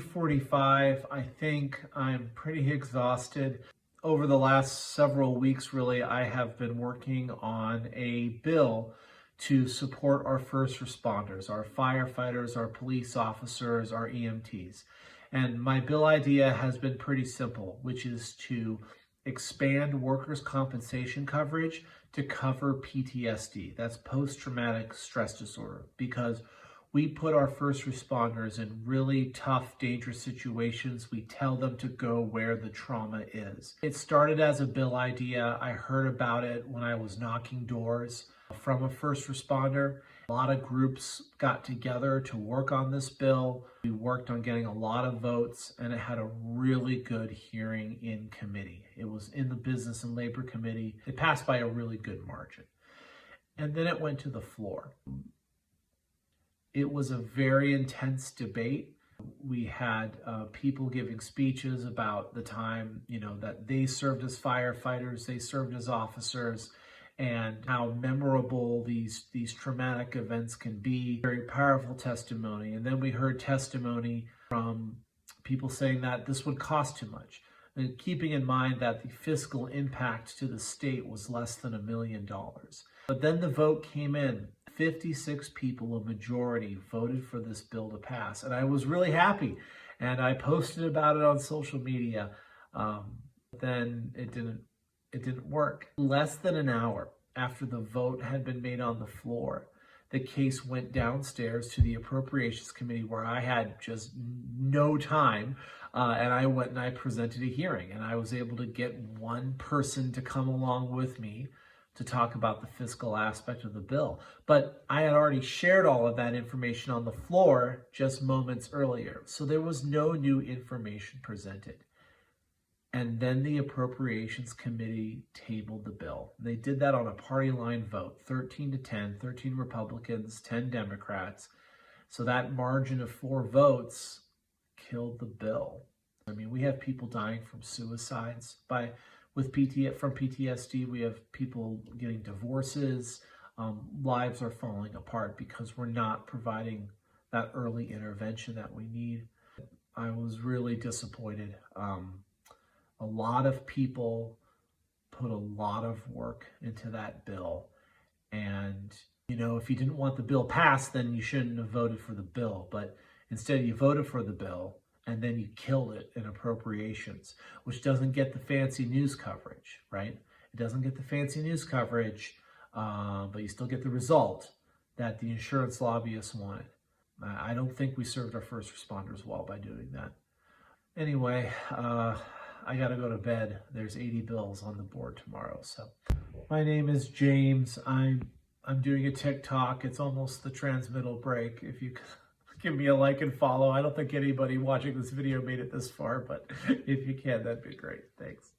8:45. I think I'm pretty exhausted. Over the last several weeks, really, I have been working on a bill to support our first responders, our firefighters, our police officers, our EMTs. And my bill idea has been pretty simple, which is to expand workers' compensation coverage to cover PTSD. That's post-traumatic stress disorder, because we put our first responders in really tough, dangerous situations. We tell them to go where the trauma is. It started as a bill idea. I heard about it when I was knocking doors from a first responder. A lot of groups got together to work on this bill. We worked on getting a lot of votes, and it had a really good hearing in committee. It was in the Business and Labor Committee. It passed by a really good margin. And then it went to the floor. It was a very intense debate. We had people giving speeches about the time, that they served as firefighters, they served as officers, and how memorable these traumatic events can be. Very powerful testimony. And then we heard testimony from people saying that this would cost too much, and keeping in mind that the fiscal impact to the state was less than $1 million. But then the vote came in. 56 people, a majority, voted for this bill to pass. And I was really happy. And I posted about it on social media. Then it didn't work. Less than an hour after the vote had been made on the floor, the case went downstairs to the Appropriations Committee, where I had just no time. And I went and I presented a hearing, and I was able to get one person to come along with me to talk about the fiscal aspect of the bill. But I had already shared all of that information on the floor just moments earlier. So there was no new information presented. And then the Appropriations Committee tabled the bill. They did that on a party line vote, 13-10, 13 Republicans, 10 Democrats. So that margin of 4 votes killed the bill. I mean, we have people dying from suicides from PTSD. We have people getting divorces. Lives are falling apart because we're not providing that early intervention that we need. I was really disappointed. A lot of people put a lot of work into that bill. And, if you didn't want the bill passed, then you shouldn't have voted for the bill. But instead, you voted for the bill, and then you killed it in appropriations, which doesn't get the fancy news coverage, right? It doesn't get the fancy news coverage, but you still get the result that the insurance lobbyists wanted. I don't think we served our first responders well by doing that. Anyway, I gotta go to bed. There's 80 bills on the board tomorrow. So my name is James. I'm doing a TikTok. It's almost the transmittal break. If you give me a like and follow. I don't think anybody watching this video made it this far, but if you can, that'd be great. Thanks.